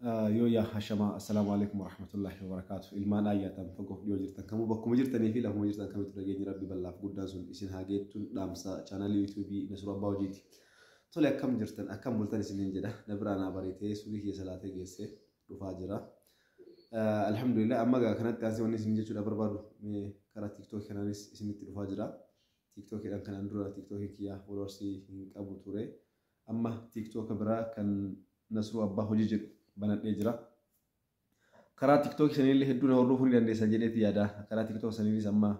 يا هشام السلام عليكم ورحمة الله وبركاته. إلمان آيات فقط يوجرتن كم بكم جرتني في لهم جرتن كم تلاقيني ربي بالله قدام سون إسن هاجيتون دامسا channel يوتيوب نسوا باوجيتي. تولي أكم جرتن أكم ملتني سنين جدا نبرنا بريته سوري هي سلاته جيسه رفاجرة. الحمد لله أما كانت تاسي وني سنين جتشو دبر بارو مي كرا تيك توك كنا نس سنين رفاجرة. تيك توك كنا كنا ندرا تيك توك كيا فولورسي هنك أبو توري. أما تيك توك برا كان نسوا باوجي بنات نجرا كرا تيك توك سنين اللي هدونا ورفوني دان ديسان جديد يادا كرا تيك توك سنين سما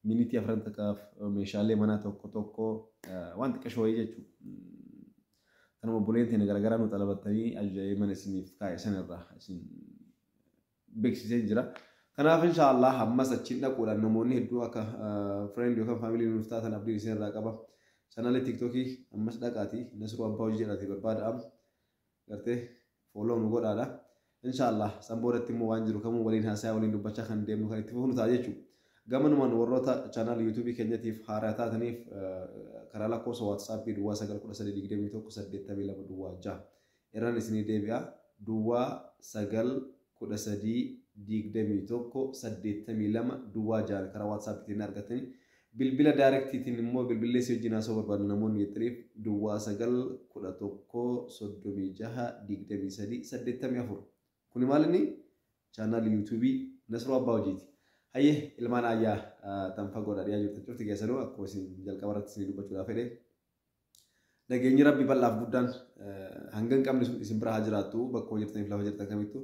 مينيتي أفرنت كاف مشالي منا توكو توكو وانت كشوي جتشو أنا مبولين تينا غرغرا نطلبتني أجاي من اسمي فكاي سنة راح اسم بيكسي سنجرا كنا إن شاء الله هم ساتشينا كولا نموني هدوا كا فريند يوكا فاميلي نفتات أنا بدي سنة راكبا سنة لي تيك توكي هم سداكاتي نسرو أباوجي جراتي برباد أم قرته فولو نقول هذا إن شاء الله سامبورة تيمو وانجرو كمو ولين هاسا ولين دبچا خان ديم نو خالتي فونو تاجيچو غمن من وروتا channel يوتيوب كنيتيف حارتا تنيف كرالا كوس واتساب بي دوا سغل كودا سدي ديغدي ميتو كو سدي تابي لا دوا جا ايران سني ديبيا دوا سغل كودا سدي ديغدي ميتو كو سدي تامي لما دوا جا كرا واتساب تي نارغتني بالبلا دايركت تي مو بالبلا سيجينا سو بربان نمون يتريف دوا سغل كودا توكو سودومي جها ديغدي سدي سدي تامي افور كوني مالني channel يوتيوب نسرو اباوجيتي هيه ilmaan ayyaa tanfa godhadhiyaa jirtu cufti keessanuu akkuma isin jalqabarratti isin dubbachuu fedhe nageenyi rabbi bal'aaf guddaan hangan qabni sun isin bira haa jiraattu bakkuma jirtaniif lafa jirtan kamittu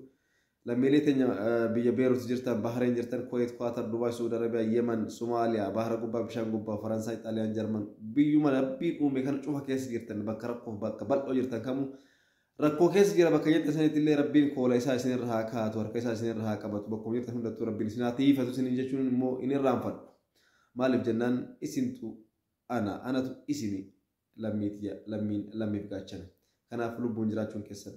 lammiilee teenya biyya beeruutti jirtan bahareen jirtan kuweet kwaatar dubaay suudi arabiyaa yemen somaaliyaa bahara gubbaa bishaan gubbaa faransaay xaaliyaan jarman biyyuma rabbiin uume kana cufa keessa jirtan bakka rakkoof bakka bal'oo jirtan kamuu rakkoo keessa jira bakka jette sanitti illee rabbiin koola isaa isin irraa haa kaatu harka isaa isin irraa haa qabatu bakkuma jirtan hundattuu rabbiin isin haa tiifatu isin jechuun immoo inni irraanfadhu maaliif jennaan isintu anatu isini lammiif gaachana kanaaf lubbuun jiraachuun keessan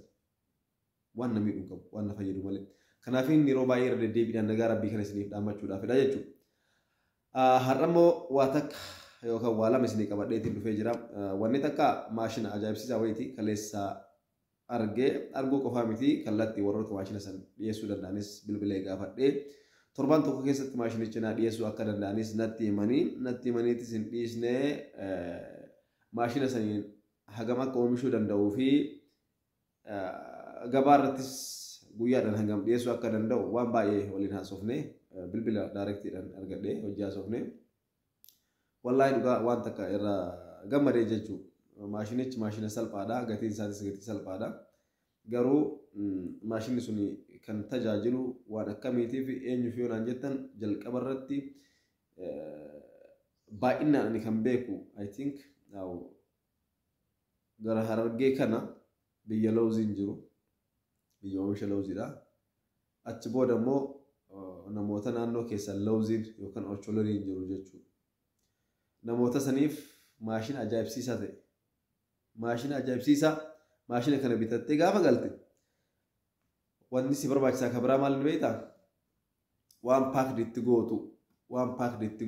waan namni dhuun qabu waan na fayyadu malee kanaaf inni yeroo baay'ee irra deddeebiidhaan nagaa rabbii kana isiniif dhaammachuudhaafidha jechuudha har'ammoo waa takka yookaan waa lama isinii qabadheetiin dhufee jira wanni takka maashina ajaa'ibsiisaa wayiiti kaleessaa arguu qofaa miti kallattii warroota maashina san dhiyeessuu danda'anis bilbilee gaafadhee torban tokko keessatti maashinicha naa dhiyeessuu akka danda'anis natti himaniitis hin dhiisnee maashina saniin hagam akka oomishuu danda'uu fi gabaarrattis guyyaadhaan hagam dhiyeessuu akka danda'u waan baay'ee waliin haasofne bilbila daayirektiidhaan argadhee hojii haasofne wallaahi dhugaa waan takka irraa gammadee jechuudha. Maashinichi maashina salphaadha gatiin isaatis gatii salphaadha garuu maashinni sun kan tajaajilu waan akkamiitiif eenyuuf yoo naan jettan jalqaba irratti baay'inaan ani kan beeku I think gara Harargee kana biyya lawziin jiru biyya oomisha lawziidha achi booda immoo namoota naannoo keessan lawziin yookaan ocholoniin jiru jechuudha namoota saniif maashina ajaa'ibsiisaa ta'e maashina ajaa'ibsiisaa maashina kana bitattee gaafa galte wanni si barbaachisaa kan biraa maal ni beektaa waan paakdi itti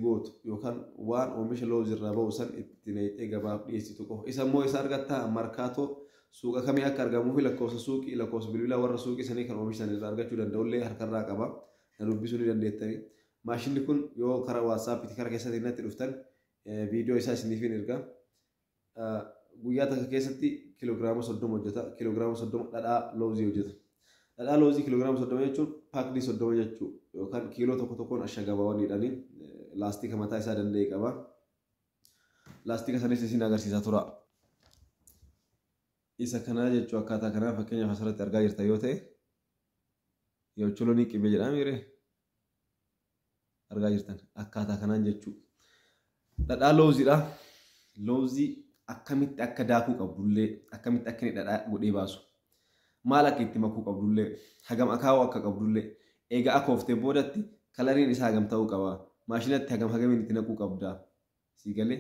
gootu yookaan waan oomisha lawzii irraa ba'u san itti neexee gabaaf dhiyeessitu qofa isa immoo isa argattaa markaatoo suuqa kamii akka argamuu fi lakkoofsa suuqii lakkoofsa bilbilaa warra suuqii sanii kan oomishan irraa argachuu danda'ullee harkarraa qaba na dubbisuu ni dandeettanii maashinni kun yoo karaa waatsaappiitti karaa keessatti natti dhuftan viidiyoo isaa isiniifin ergaa guyyaa takka keessatti kiloogiraama 30 hojjeta kiloogiraama 30 dhadhaa lawzii hojjeta dhadhaa lawzii kiloogiraama 30 jechuun paakdii 30 jechuu yookaan kiiloo tokkoon ashagabawaniidhaani laastika mataa isaa danda'e qaba laastika sanis isin agarsiisaa tura isa kanaa jechuu akkaataa kanaa fakkeenyaaf asirratti argaa jirta yoo ta'e yoo cholonii qibee jedhame irree argaa jirtan akkaataa kanaan jechuu dhadhaa lawziidha lawzii akkamitti akka daakuu qabdullee akkamitti akka inni dhadhaa godhee baasu maal akka itti makuu qabdullee hagam akaawuu akka qabdullee eega akooftee boodatti kalariin isaa hagam ta'uu qaba maashinatti hagamiin itti naquu qabda sii galee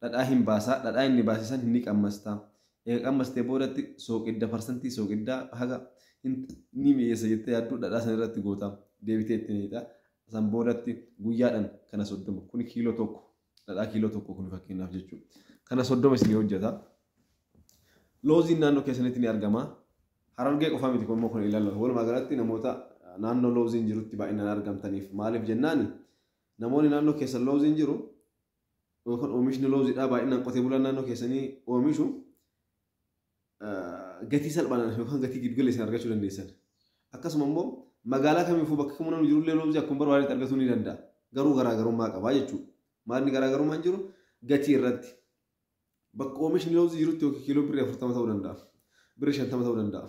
dhadhaa hin baasaa dhadhaa inni baasisan hin qammastaa eega qammastee boodatti sooqidda parsantii sooqiddaa haga ni mi'eessa jettee yaadduu dhadhaa san irratti goota deebitee itti niidha san boodatti guyyaadhaan kana 30 kun kiiloo tokko dhadhaa kiiloo tokko kun fakkeenyaaf jechuudha. Kana 30 isin hojjeta. Lawziin naannoo keessanitti ni argama. Harargee qofaa miti kun immoo kun ilaallu walumaa galatti namoota naannoo looziin jirutti baay'inaan argamtaniif maaliif jennaani namoonni naannoo keessa looziin jiru yookaan oomishni looziidhaa baay'inaan qotee bulaan naannoo keessanii oomishu gatii salphaan yookaan gatii giddugaleessaan argachuu dandeessan. Akkasuma immoo magaalaa kamiifuu bakka kamuu namni jirullee loozii akkuma barbaadetti argatuu ni danda'a. Garuu garaagarummaa qabaa jechuudha. Maalni garaagarummaan jiru gatii irratti. Bakka oomishni loozii jirutti yookiin kiiloo birrii 40 ta'uu danda'a. Birrii 50 ta'uu danda'a.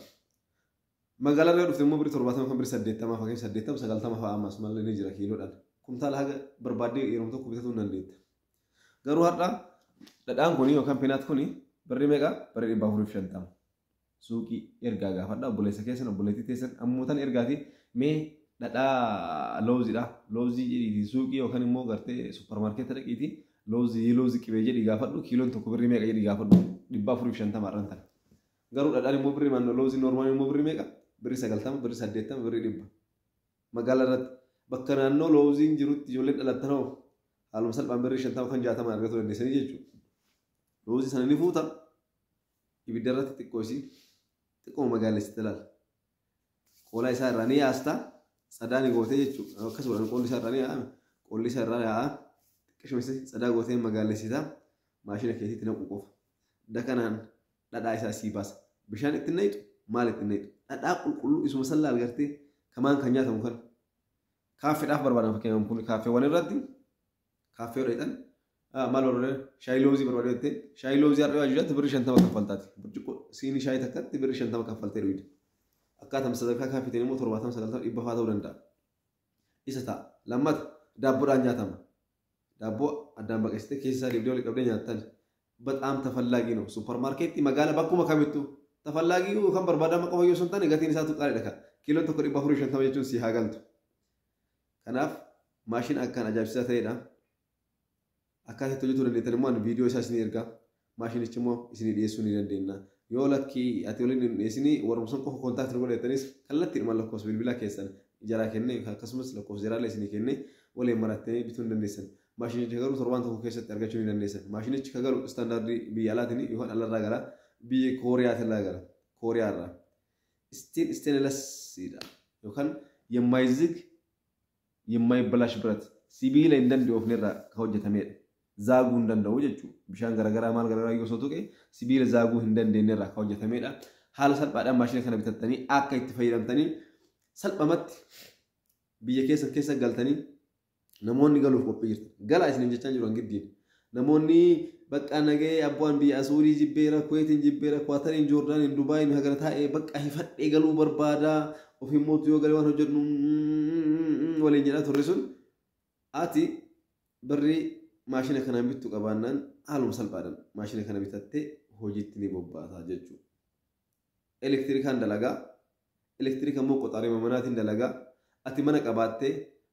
Magaalaa irraa dhufte immoo birrii 70 yookaan birrii 80 fakkeenya 80 90 fa'aa ammas malee ni jira kiiloodhaan. Kumtaala haga barbaadee yeroo tokko bitatuu ni dandeetta. Garuu har'a dhadhaan kuni yookaan pinaat kuni birrii meeqa? Birrii 450. Suuqii ergaa gaafadha obboleessa keessan obboleettii teessan ammuutan ergaati mee dhadhaa looziidha. Loozii jedhiiti suuqii yookaan immoo gartee suppermaarkeetii dhaqiiti loozii qibee jedhi gaafadhu kiiloon tokko birrii meeqa jedhi gaafadhu 450 irraan tan. Garuu dhadhaan immoo birrii maannoo loozii noormaal immoo birrii meeqa? Birrii 90 birrii 80 birrii 100. Magaalaa irratti bakka naannoo looziin jirutti ijoolleen dhalattan hoo haaluma salphaan birrii 50 kan 60 argachuu dandeessanii jechuudha. Loozii sana ni fuuta ibidda irratti xiqqoosi xiqqoo magaalessitti ilaala. Qola isaa irraa ni yaasta sadaa ni gootee jechuudha. Akkasumas qolli isaa irraa ni yaa'ame qolli isaa irraa yaa'a xiqqeeshumatti sadaa gootee magaalessitaa maashina keessitti naqu qofa. Dakanaan dhadhaa isaa sii baasa. Bishaan ittiin nayitu maal ittiin nayitu? Dhadhaa qulqulluu isuma sallaa argartee kamaan kan nyaatamu kan kaaffeedhaaf barbaadan fakkeenyaaf kun kaaffeewwan irratti kaaffee hodhatan maal warreen shaayii loozii barbaadate shaayii loozii har'a ajajatti birrii 50 kaffaltaati. Burcuqqoo siinii shaayii takkatti birrii 50 kaffaltee dhuydha. Akkaataa sadarkaa kaaffiitiin immoo 70 90 dhibba fa'aa ta'uu danda'a. Isa ta'a. Lammata daabboodhaan nyaatama. Daabboo addaan baqeessitee keessa isaa deebdee waliin qabdee nyaattan. Bataam tafallaagiin suppermaarkeetii magaala bakkuma kamittuu tafallaagii yookaan barbaadama qofa yoo sun taane gatiin isaa tuqqaadha. Kiiloon tokko 450 jechuun si haa galtu. Kanaaf maashina akkaan ajaa'ibsiisaa ta'edha. Akkaataa itti hojjetuu dandeettan immoo viidiyoo isaa isinii ergaa maashinichi immoo isinii dhiyeessuu ni dandeenya. Yoo lakkii ati waliin hin dhiyeessinii warrumsan qofa kontaaktii godhatanis kallattiidhuma lakkoofsa bilbilaa keessan ijaraa kennee akkasumas lakkoofsa jiraallee isinii kennee waliin marattanii bituu ni dandeessan. Maashinichi garuu torbaan tokko keessatti argachuu ni dandeessan. Maashinichi kan garuu istaandaardii biyya alaatiin yookaan alarraa gara biyya Kooriyaatirraa gara Kooriyaarraa. Isteenilesidha yookaan የማይዝግ የማይበላሽ ብረት sibiila hin danda'ofnerraa kan hojjetamedha. Zaaguu hin danda'u jechuudha. Bishaan garaagaraa maal garaagaraa yoo sotuqe sibiila zaaguu hin dandeenyerraa kan hojjetamedha. Haala salphaadhaan maashina kana bitattanii akka itti fayyadamtanii salphumatti biyya keessa galtanii namoonni galuuf qophii jirtan. Galaa isin jechaan jiru hangiddiin. Namoonni bakka nagee abbaan biyya Asuurii jibbeera, Kuweetiin jibbeera, Kwaatariin, Joordaaniin, Dubaayiin hagana taa'ee bakka hifadhee galuu barbaada. Ofii mootuu yoo galee waan hojjennu waliin jedhaa turre sun ati birrii maashina kanaan bittu qabaannaan haaluma salphaadhaan maashina kana bitattee hojiitti ni bobbaataa jechuudha. Elektirikaan dalagaa, elektiriika immoo qoxaaree manaatiin dalagaa, ati mana qabaattee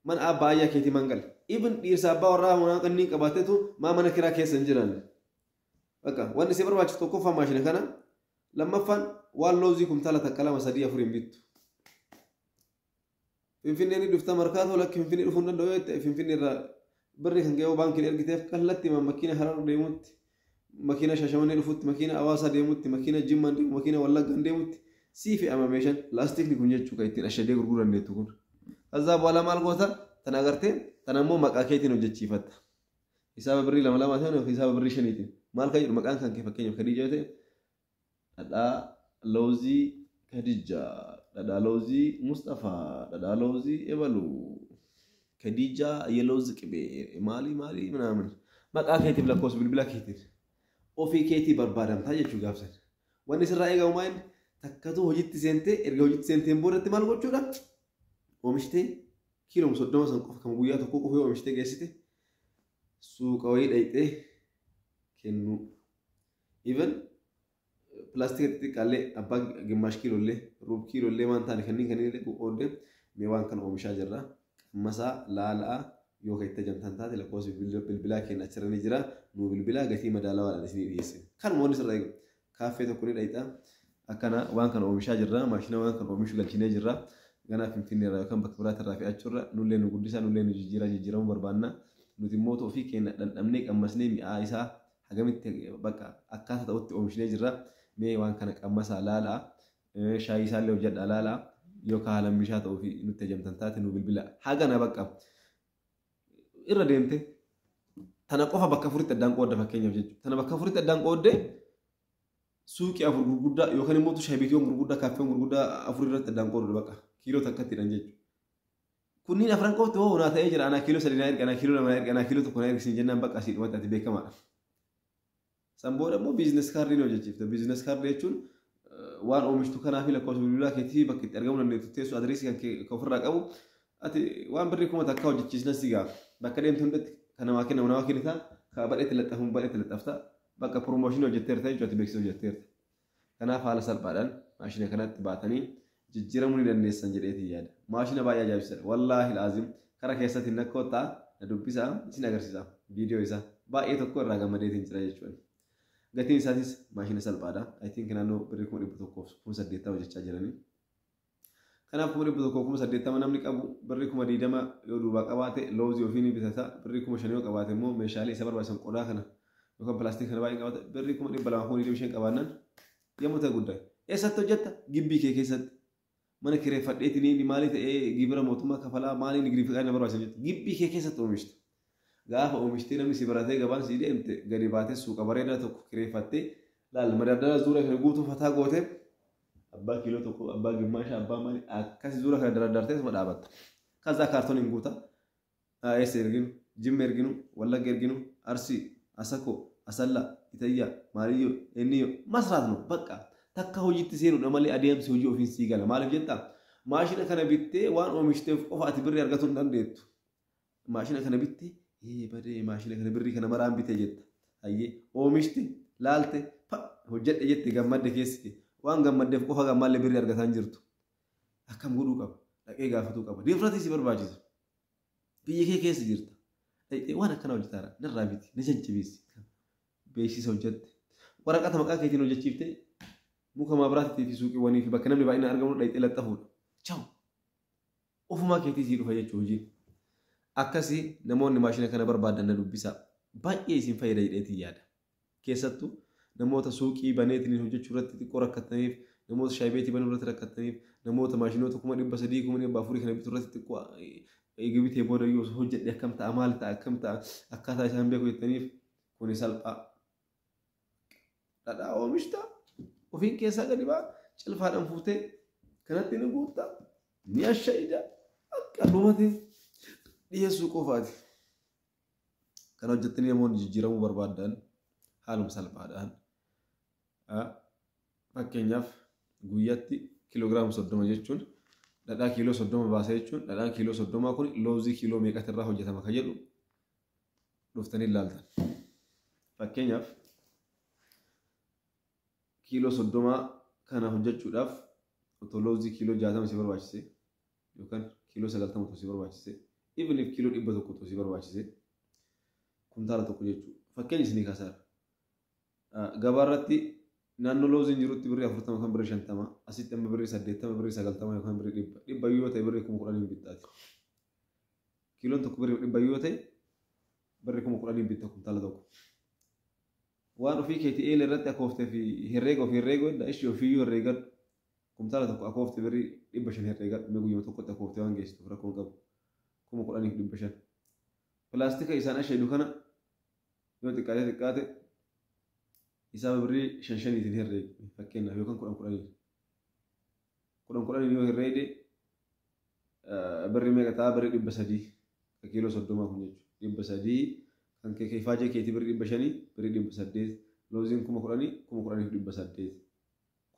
mana abbaa ayyaa keetii mangala. Ibn dhiirsa abbaa warraa manaa kanneen qabaatteetu maa mana kiraa keessa hin jiran. Bakka wanni si barbaachisu tokkoffaan maashina kana lammaffaan waan loozii kumtaala takka 2 3 4 hin bittu. Finfinnee dhufta markaatoo lakki Finfinnee dhufuu hin danda'u yoo ta'e Finfinnee irraa birrii kan ga'u baankiin ergiteef kallattii makiina Harar deemutti makiina Shashamannee dhufutti makiina Hawaasaa deemutti makiina Jimmaan deemu makiina Wallaggaan deemutti sii fe'ama meeshaan laastikni kun jechuu kan ittiin ashadee gurguruu dandeettu kun. Kazaa booda maal goota tan agartee tan ammoo maqaa keetiin hojjechiifatta. Hisaaba birrii 2 ta'an yookiin hisaaba birrii 5tiin maal kan jedhu maqaan kan kee fakkeenyaaf Khadijaa ta'e dhadhaa loozii Khadijaa. Dhadhaa loozii Mustafaa, dhadhaa loozii Ebalu, Khadijaa yeloozii qibee maalii minaamin maqaa keetiif lakkoofsa bilbila keetiif ofii keetii barbaadamtaa jechuu gaafsan. Wanni sirraa eegamu maal takkatu hojiitti seentee erga hojiitti seenteen boodatti maal gochuudha? Oomishtee kiiloo 30 san qofa kan guyyaa tokko qofa oomishtee geessite suuqa wayii dhayxee kennu. Even plastika xixiqqaallee abbaa gimaash kiilollee ruub kiilollee waan taane kanneen illee qoodde mee waan kana oomishaa jirra. Qammasaa laalaa yoo kan itti ajajamtan taate lakkoofsa bilbilaa keenya achirra ni jira. Nu bilbilaa gatii madaalawaadhaan isinii dhiyeessina. Kan moonni sirraa eegu kaaffee tokko ni dhayxaa akkana waan kana oomishaa jirra. Maashina waan kana oomishu galchinee jirra. Ganaa Finfinnee irraa yookaan bakka biraatirraa fe'achuurra nullee nu guddisaa nullee nu jijjiiramuu barbaanna. Nuti immoo ofii keenya dhandhamnee qammasnee mi'aa isaa hagamitti bakka akkaataa ta'utti oomishnee jirra. Mee waan kana qammasaa laalaa shaayii isaallee hojjedha laala yookaan haala meeshaa ta'uu fi nutti ajamtan taate nu bilbila haga na bakka irra deemte tana qofa bakka furitti addaan qoodda fakkeenyaaf jechuudha tana bakka furitti addaan qooddee suuqii afur gurguddaa yookaan immoo shaayibiitiiwwan gurguddaa kaaffeewwan gurguddaa afur irratti addaan qooddu bakka kiiloo takkatti hidhan jechuudha. Kunniin afran qofti hoo naa ta'ee jira anaa kiiloo sadii naa erga anaa kiiloo lama naa erga anaa kiiloo tokko naa erga siin jennaan bakka asii dhumatti ati beekamaadha. San booda immoo biizines kaardii ni hojjechiifta. Biizines kaardii jechuun waan oomishtu kanaa fi lakkoofsa bilbilaa keetii bakka itti argamuu dandeettu teessu adireesii kan ofirraa qabu ati waan birrii kuma takka hojjechiisna si gaafa bakka deemtu hundatti kan namaa kennamu namaa kennitaa kaa badheetti laxafuun badheetti laxafta bakka piroomooshinii hojjetteerta jechuudha ati beeksisa hojjetteerta. Kanaaf haala salphaadhaan maashina kanatti baatanii jijjiiramuu ni dandeessan jedheetii yaada. Maashina baay'ee ajaa'ibsiisadha. Wallaahi laazim karaa keessatti hin nakkoottaa na dubbisaa isin agarsiisa viidiyoo isaa baay'ee tokko irraa gammadeetiin jira jechuudha. Gatiin isaatis maashina salphaadha. I think naannoo birrii 1,180 hojjechaa jiranii. Kanaaf 1,180 namni qabu birrii 20,000 yoo duubaa qabaate loozii ofii ni bitata. Birrii 5,000 yoo qabaate immoo meeshaalee isa barbaachisan qodaa kana yookaan pilaastika kana baay'ee qabaate birrii 225 qabaannan yommuu ta'e guddaa. Eessatti hojjetta? Gibbii kee keessatti. Mana kireeffadheetiin maali ta'ee gibira mootummaa kafalaa maaliin giriifiqaa na barbaachisan jettu gibbii kee keessatti oomishta. Gaafa oomishtee namni si baratee gabaan si deemte gadi baatee suuqa bareedaa tokko kireeffattee laal madaddara zuura kana guutuu fataa gootee abbaa kiiloo tokko abbaa gimmaasha abbaa maali akkasi zuura kana daraddartee sama dhaabatta. Kaza kaartooniin guuta eessa erginu jimma erginu wallagga erginu arsii asakoo asallaa itayyaa maaliyyoo eenniyyoo masraat nu bakka takka hojiitti seenuudha malee adeemsi hojii ofiin sii gala maaliif jettaa maashina kana bittee waan oomishiteef qofa ati birrii argachuu hin dandeettu. Maashina kana bittee badee maashina kana birrii kana maraan bitee jetta. Hayyee oomishti laalte hojjedhe jette gammadde keessi waan gammaddeef qofa gammaallee birrii argataa hin jirtu. Akkam godhuu qaba dhaqee gaafatuu qaba deefratii si barbaachisa. Biyya kee keessa jirta. Waan akkana hojjetaara narraa biti na jajjabeessi beeksisa hojjette waraqata maqaa keetiin hojjechiiftee muka maabiraatii fi suuqiiwwanii fi bakka namni baay'inaan argamu dhaqxee laxxafuudha. Chaaw ofumaa keetii sii dhufa jechuudha hojiin. Akkasii namoonni maashina kana barbaadan na dubbisaa baay'ee isin fayyada jedheetii yaada. Keessattuu namoota suuqii baneetiin hojjechuu irratti xiqqoo rakkataniif namoota shaayibeetii banuu irratti rakkataniif namoota maashinoota 300,000 400,000 kana bituu irratti xiqqoo eegibitee booda yoo hojjedhe akkam ta'a maal ta'a akkam ta'a akkaataa isaan beeku jettaniif kuni salphaa. Dhadhaa oomishta ofiin keessaa gadi baa cilfaadhaan fuutee kanatti ni guutta ni ashayida akka dhumate dhiyeessuu qofaati. Kana hojjettanii namoonni jijjiiramuu barbaadan haaluma salphaadhaan fakkeenyaaf guyyaatti kiiloogiraama 30 jechuun dhadhaa kiiloo 30 baasa jechuun dhadhaa kiiloo 30 kun loozii kiiloo meeqatirraa hojjetama kan jedhu dhuftanii ilaaltan. Fakkeenyaaf kiiloo 30 kana hojjechuudhaaf otoo loozii kiiloo 60 si barbaachise yookaan kiiloo 90 otoo si barbaachise even if kiiloo 100 otoo si barbaachise kuntaala tokko jechuudha. Fakkeenya isinii kaasaara. Gabaarratti naannoo looziin jirutti birrii 40 kan birrii 50 asitti amma birrii 80 birrii 90 yookaan birrii 100 yoo ta'e birrii 10,000 bittaati. Kiiloon tokko birrii 100 yoo ta'e birrii 10,000 bitta kuntaala tokko. Waan ofii keetii eelee irratti akkooftee fi herreega ofii herreeguu edda ishee ofiiyyuu herreegadhu kuntaala tokko akkooftee birrii 500 herreegadhu mee guyyuma tokkotti akkooftee waan geessitu rakkoon qabu 10,500. Pilaastika isaan asheedu kana yoo xiqqaate isaa birrii 5,500 herreegu fakkeenyaaf yookaan 10,000. 10,000 yoo herreede birrii meeqa ta'a birrii 300 ka kiiloo 30 kun jechuudha 300 kan kee faajee keetii birrii 500 birrii 800 looziin 10,000 10,800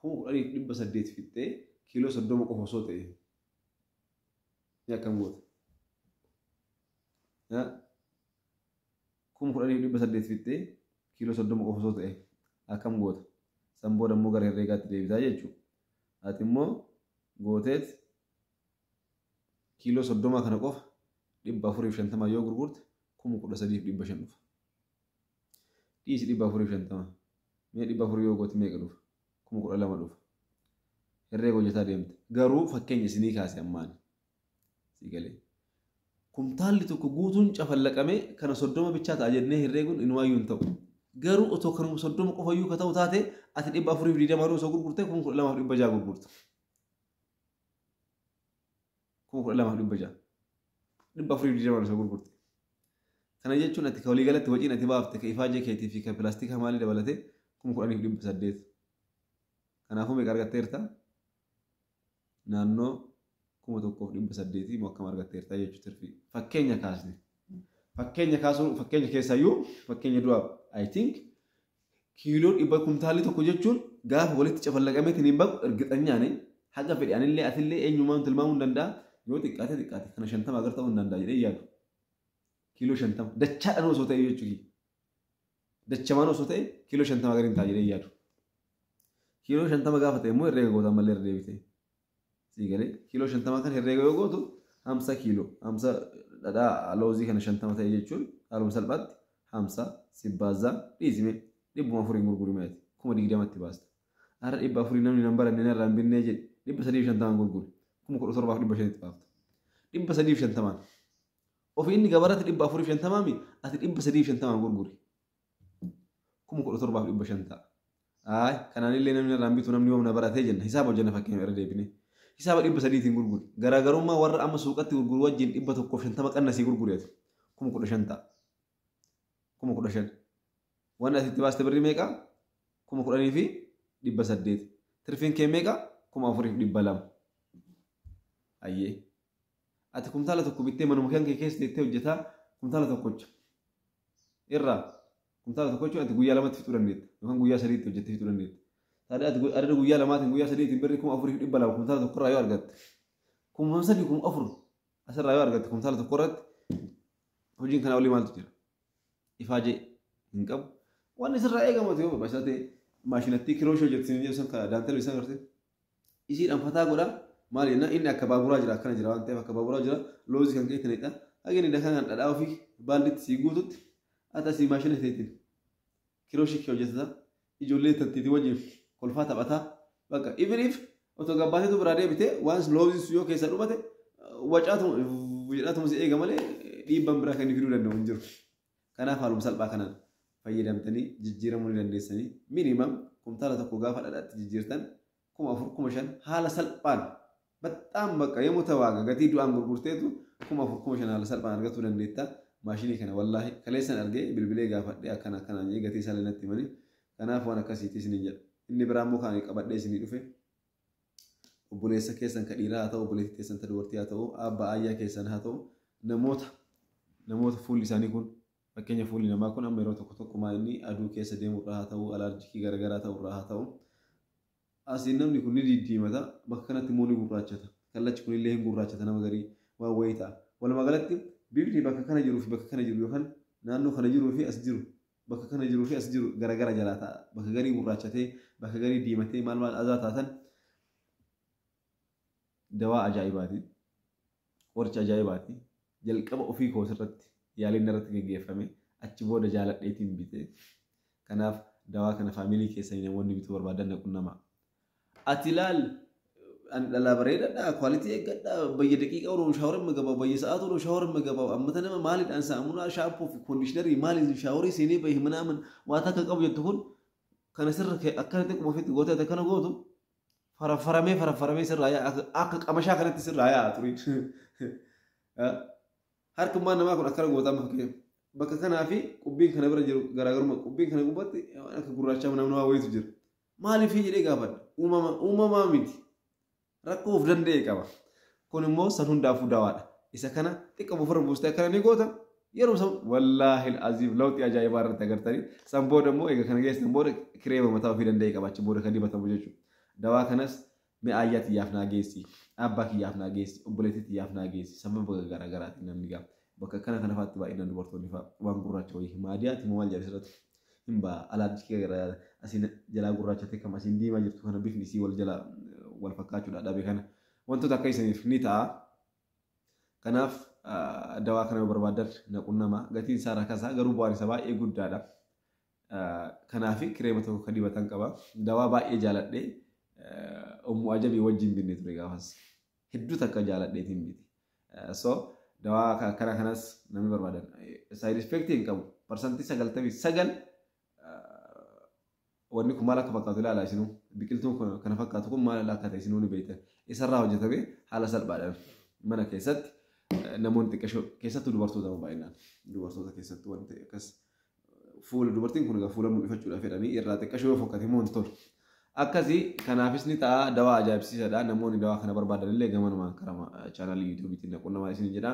10,800 fixxee kiiloo 30 qofa osoo ta'e ni akkam goota. 10,800 fixxee kiiloo 30 qofa osoo ta'e akkam goota. San booda immoo gara herreegaatti deebisaa jechuudha. Ati immoo gooteet kiiloo 30 kana qofa 450 yoo gurgurte 13,500 dhufa. Dhiisi 450 mee 400 yoo goote meeqa dhufa? 12,000 dhufa. Herreega hojjetaa deemte. Garuu fakkeenya isinii kaase ammaan si galee. Kuntaalli tokko guutuun cafallaqamee kana 30 bichaa ta'a jennee herreeguun inumaayyuu hin ta'u. garuu otoo kanuma soddoma qofayyuu ka ta'u taate ati 420 osoo gurgurtee 12,600 gurgurta. 12,600 420 osoo gurgurte. Kana jechuun ati ka walii galatti waciin ati baafte ka ifaajee keetii fi ka pilaastika maalii dabalatee 10,800. Kanaafuu meeqa argatteerta? Naannoo 1,800 moo akkam argatteerta jechuudha. Fakkeenya kaasne. Fakkeenya kaasuu fakkeenya keessayyuu fakkeenya du'a I think kiiloon dhibba kumtaalli tokko jechuun gaafa walitti cafallaqameetiin hin baqu ergixanyaane haga fedhe anillee atillee eenyumaan tilmaamuu hin danda'a yoo xiqqaate kana 50 agar ta'uu hin danda'a jedhee yaadu. Kiiloo 50 dachaadhaan osoo ta'e jechuudha. Dachamaan osoo ta'e kiiloo 50 agar hin ta'a jedhee yaadu. Kiiloo 50 gaafa ta'e immoo herreega gootan mallee herreega bitee. Siigalee kiiloo 50 kan herreega yoo gootu 50 kiiloo 50 dhadhaa loozii kana 50 ta'e jechuun haaluma salphaatti 50 sibbaazzaa dhiisime 400 gurgurimeeti 20,000tti baasta. Har'a 400 namni nan baranne narraa hin binnee jedhe 350 gurguri 17,500tti baafta. 350 ofii inni gabaratti 450 mi ati 350 gurguri 17,500 ta'a. Ay kanaan illee namni narraa hin bitu namni yoomna baratee jenna hisaaba hojjenna fakkeenya irra deebine. Hisaaba 300tiin gurguri. Garaagarummaa warra amma suuqatti gurguru wajjin 150 qannasii gurgureetu 15,000 ta'a. 15,000. Waan ati itti baaste birrii meeqa? 10,000 fi 800. Tirfiin kee meeqa? 4,200. Ayyee. Ati kumtaala tokko bittee manuma kee keessa teettee hojjetaa kumtaala tokkocha. Irraa kumtaala tokkocha ati guyyaa lamatti fixuu dandeetta yookaan guyyaa sadiitti hojjettee fixuu dandeetta. Tadi ada guyyaa lamaatiin guyyaa sadiitiin birrii 4,200 kumtaala tokkorraa yoo argatte. 3,000 4,000 asirraa yoo argatte kumtaala tokkorratti hojiin kana olii maaltu jira? Ifaajee hin qabu. Waan isirraa eegamatu yoo baasate maashinatti kirooshoo jettiin jedhu kan daanteeluu isaa gartee. Isiidhaan fataa godha maali inni akka baaburaa jira akkana jira waan ta'eef akka baaburaa jira loozii kan keetinidha. Hageen dhakaan dhadhaa ofii baallitti sii guututti ati asii maashina teetiin kirooshii kee hojjetata ijoollee tattiitii wajjin kolfaa taphataa bakka ibiriif otoo gabbaateetu biraa deebite waan loozii yoo keessa dhumate wacaatu si eega malee dhiibbaan biraa kan fiduu danda'u hin jiru. Kanaaf haaluma salphaa kanaan fayyadamtanii jijjiiramuu ni dandeessanii minimum kumtaala tokko gaafa dhadhaatti jijjiirtan 4,500 haala salphaan baxxaan bakka yommuu tawaaga gatii du'aan gurgurteetu 4,500 haala salphaan argachuu dandeetta. Maashinii kana wallaahi kaleessan argee bilbilee gaafadhee akkana akkanaan jee gatii isaa leenatti himanii kanaaf waan akkasiitii isin jedha. Inni biraa immoo kan qabadhee isinii dhufe obboleessa keessan ka dhiiraa haa ta'u obboleettii keessan ta dubartii haa ta'u abbaa ayyaa keessan haa ta'u namoota fuulli isaanii kun fakkeenya fuulli namaa kun amma yeroo tokko tokko maa inni aduu keessa deemurraa haa ta'u alaarjikii garaagaraa ta'urraa haa ta'u asiin namni kun ni diddiimata bakka kanatti immoo ni gurraachata kallachi kun illee hin gurraachata nama garii waan wayii ta'a walumaa galatti bifni bakka kana jiruu fi bakka kana jiru yookaan naannoo kana jiruu fi as jiru bakka kana jiruu fi as jiru garaagara jalaa ta'a bakka garii gurraachatee bakka garii diimatee maal azaa taatan dawaa ajaa'ibaati qoricha ajaa'ibaati jalqaba ofii koosirratti yaaliin irratti gaggeeffame achi booda jaaladheetiin bite kanaaf dawaa kana faamilii keessanii namoonni bituu barbaadan naqunnama ati ilaal an dhalaa bareedaadha kwaalitii eeggadha bayya daqiiqa odoo shaawara magabaa bayya sa'aatu odoo shaawara magabaa ammata nama maaliidhaan saamunaa shaampoo fi koondishinarii maaliin shaaworii seenee bahi manaaman waata akka qabu jettu kun kana sirra akkanatti quma ofitti gootee akkana gootu farafaramee sirraa akka qamashaa kanatti sirraa yaa turii. Harkummaan namaa kun akkana gootaa bakka kanaa fi qubbiin kana bira jiru garaagarummaa qubbiin kana gubbatti akka gurraachaa namaa wayitu jira. Maaliif jedhee gaafadha uumamaa miti rakkoo of danda'e qaba. Kun immoo san hundaafuu dawaadha. Isa kana xiqqaa ofirra buustee akkana ni goota. Yeroo san wallaahi aziif lawxii ajaa'ibaa irratti agartanii san booda immoo egaa kana keessan booda kireema mataa ofii danda'e qabaachi booda kan dibatamu jechuudha. Dawaa kanas mi'a ayyaa xiyyaaf naa geessi abbaa kiyyaaf naa geessi obboleettii xiyyaaf naa geessi sababa garaagaraatiin namni gaafa bakka kana faatti baay'inaan dubartoonni waan gurraacha wayii maadiyaati moo maal jedhu irratti hin ba'a alaarjikii garaagaraa asiin jalaa gurraachatee kam asiin diimaa jirtu kana bifni isii wal jala wal fakkaachuudha dhabe kana wantoota akka isiniif ni ta'a. Kanaaf dawaa kana barbaadan naqunnama gatiin isaa rakkasaa garuu bu'aan isaa baay'ee guddaadha. Kanaaf kireema tokko kan dibatan qaba. Dawaa baay'ee jaaladhee ummu ajabii wajjin binne ture gaafas hedduu takka jaaladheetiin biti. So dawaa kana kanas namni barbaadan side effect hin qabu. Parsantii 99 wanni kun maal akka fakkaatu ilaalaa isinuu biqiltuun kana fakkaatu kun maal akka ta'e isinuu ni beektan isarraa hojjetame haala salphaadhaan mana keessatti namoonni xiqqashoo keessattuu dubartoota baay'inaan dubartoota keessattuu wanti akkas fuula dubartiin kun fuula mul'ifachuudhaaf fedhanii irraa xiqqashoo yoo fokkate immoo tolu akkasii kanaafis ni ta'a dawaa ajaa'ibsiisaadha namoonni dawaa kana barbaadan illee gamanuma karaa chaanaalii yuutuubiitiin naquunnamaa isin jedha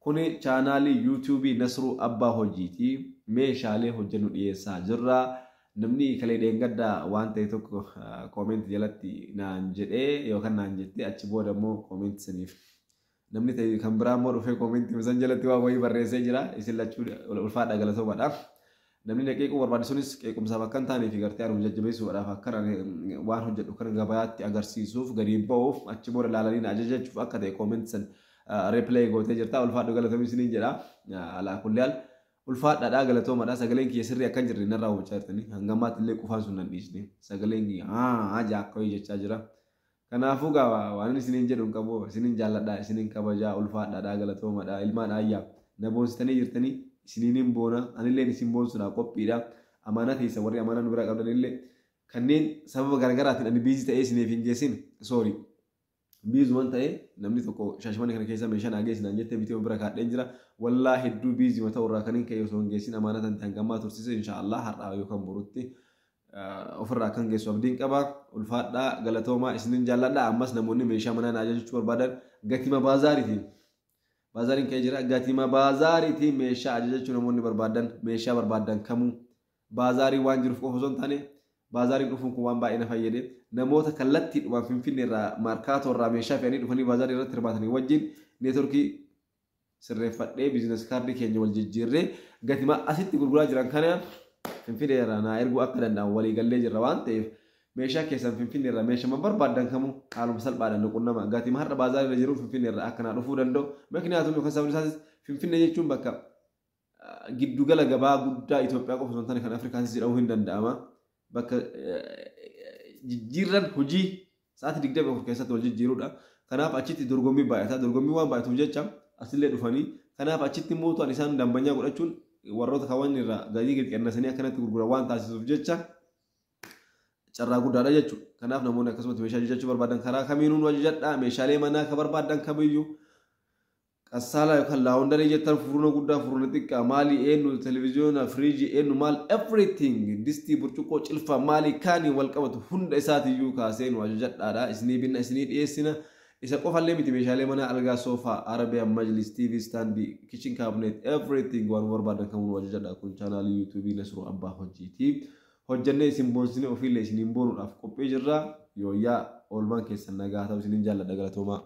kuni chaanaalii yuutuubii Nasruu Abbaa Hojiiti meeshaalee hojjennu dhiyeessaa jirra namni kalee dheengaddaa waan ta'e tokko koomentii jalatti naan jedhee yookaan naan jettee achi booda immoo koomentii saniif namni ta'e kan biraa immoo dhufee koomentii san jalatti waa wayii barreessee jira isin lachuu ulfaadha galatoomaadha namni qeequu barbaade sunis qeequmsaaf akka hin taaneef gartee aanu jajjabeessuudhaaf akka waan hojjedhu kan gabaatti agarsiisuuf gadi ba'uuf achi booda ilaalanii ajajachuuf akka ta'e koomentii san replay gootee jirta ulfaadhu galatoomii isiniin jedha alaa kulliyaal ulfaadhaadhaa galatoomaadha sagaleen kiyya sirrii akka hin jirre narraa hubachaa jirtanii hangamaatti illee qufaan sun nan dhiisne sagaleen kiyya jaakkoyii jechaa jira kanaafuu waan isiniin jedhu hin qabu isiniin jaalladhaa isiniin kabajaa ulfaadhaadhaa galatoomaadha ilmaan ayyaa na boonsitanii jirtanii isiniin boona anillee isin boonsuudhaaf qophiidha amaanaa teessa warri amaanaa nu biraa qabdan illee kanneen sababa garaagaraatiin ani biizii ta'ee isiniif hin geessin soorii biizii waan ta'e namni tokko shaashmanii kana keessa meeshaa naagee isinaan jettee bitee bira kaadheen jira wallaa hedduu biizii ta'uu irraa kan hin ka'e osoo hin geessin amaanaa tan ta'an gammaa tursiise inshaallah har'aa yookaan borutti ofirraa kan geessu abdiin qaba ulfaadhaa galatoomaa isiniin jaalladhaa ammas namoonni meeshaa manaa ajajachuu barbaadan gatima baazaariitiin baazariin ka'ee jira gatima baazaariitiin meeshaa ajajachuu namoonni barbaadan meeshaa barbaadan kamuu baazarii waan jiruuf qofa osoo hin taane baazariin dhufuun kun waan baay'ee na fayyade namoota kallattiidhumaan finfinnee irraa maarkaatoo irraa meeshaa fe'anii dhufanii baazarii irratti hirmaatanii wajjin neetworkii sirreeffadhee biizinesi kaardii keenya wal jijjiirree gatima asitti gurguraa jiran kana finfinnee irraa naa erguu akka danda'an walii gallee jirra waan ta'eef meeshaa keessan finfinnee irraa meeshaa barbaadan kamuu haaluma salphaadhaan nuqunnama gatima har'a baazarii irra jiru finfinnee irraa akka naa dhufuu danda'u makniyaatum yookaan sababni isaas finfinnee jechuun bakka giddugala gabaa guddaa Itoophiyaa qofa osoo hin taane kan Afrikaas jedhamuu hin danda'ama bakka jijjiirran hojii sa'aatii 24 keessatti wal jijjiirudha kanaaf achitti dorgommii baay'ata dorgommii waan baay'atuuf jecha asillee dhufanii kanaaf achitti mootuun isaan dambanyaa godhachuun warroota kawan irraa gatii qirqannasanii akkanatti gurguran waan taasisuuf jecha carraa guddaadha jechuudha. Kanaaf namoonni akkasumatti meeshaa ajajachuu barbaadan karaa kamiinuu nu ajajadhaa meeshaalee manaa kan barbaadan kamiyyuu qassaalaa yookaan laawundarii jettan furuna guddaa furuna xiqqaa maalii eenyu televiziyoona firiijii eenyu maal everything distii burcuqqoo cilfaa maalii kaanii wal qabatu hunda isaatiyyuu kaasee nu ajajadhaadha isinii binna isinii dhiyeessina isa qofallee miti meeshaalee manaa algaa soofaa arabiyaa majlis tv standii kitchen cabinet everything waan barbaadan kamuu nu ajajadhaa kun chaanaalii yuutuubii Nasruu Abbaa Hojiiti hojjannee isin boonsine ofiillee isiniin boonuudhaaf qophii jirra yooyyaa oolmaan keessan nagaa ta'u isiniin jaalladha galatoomaa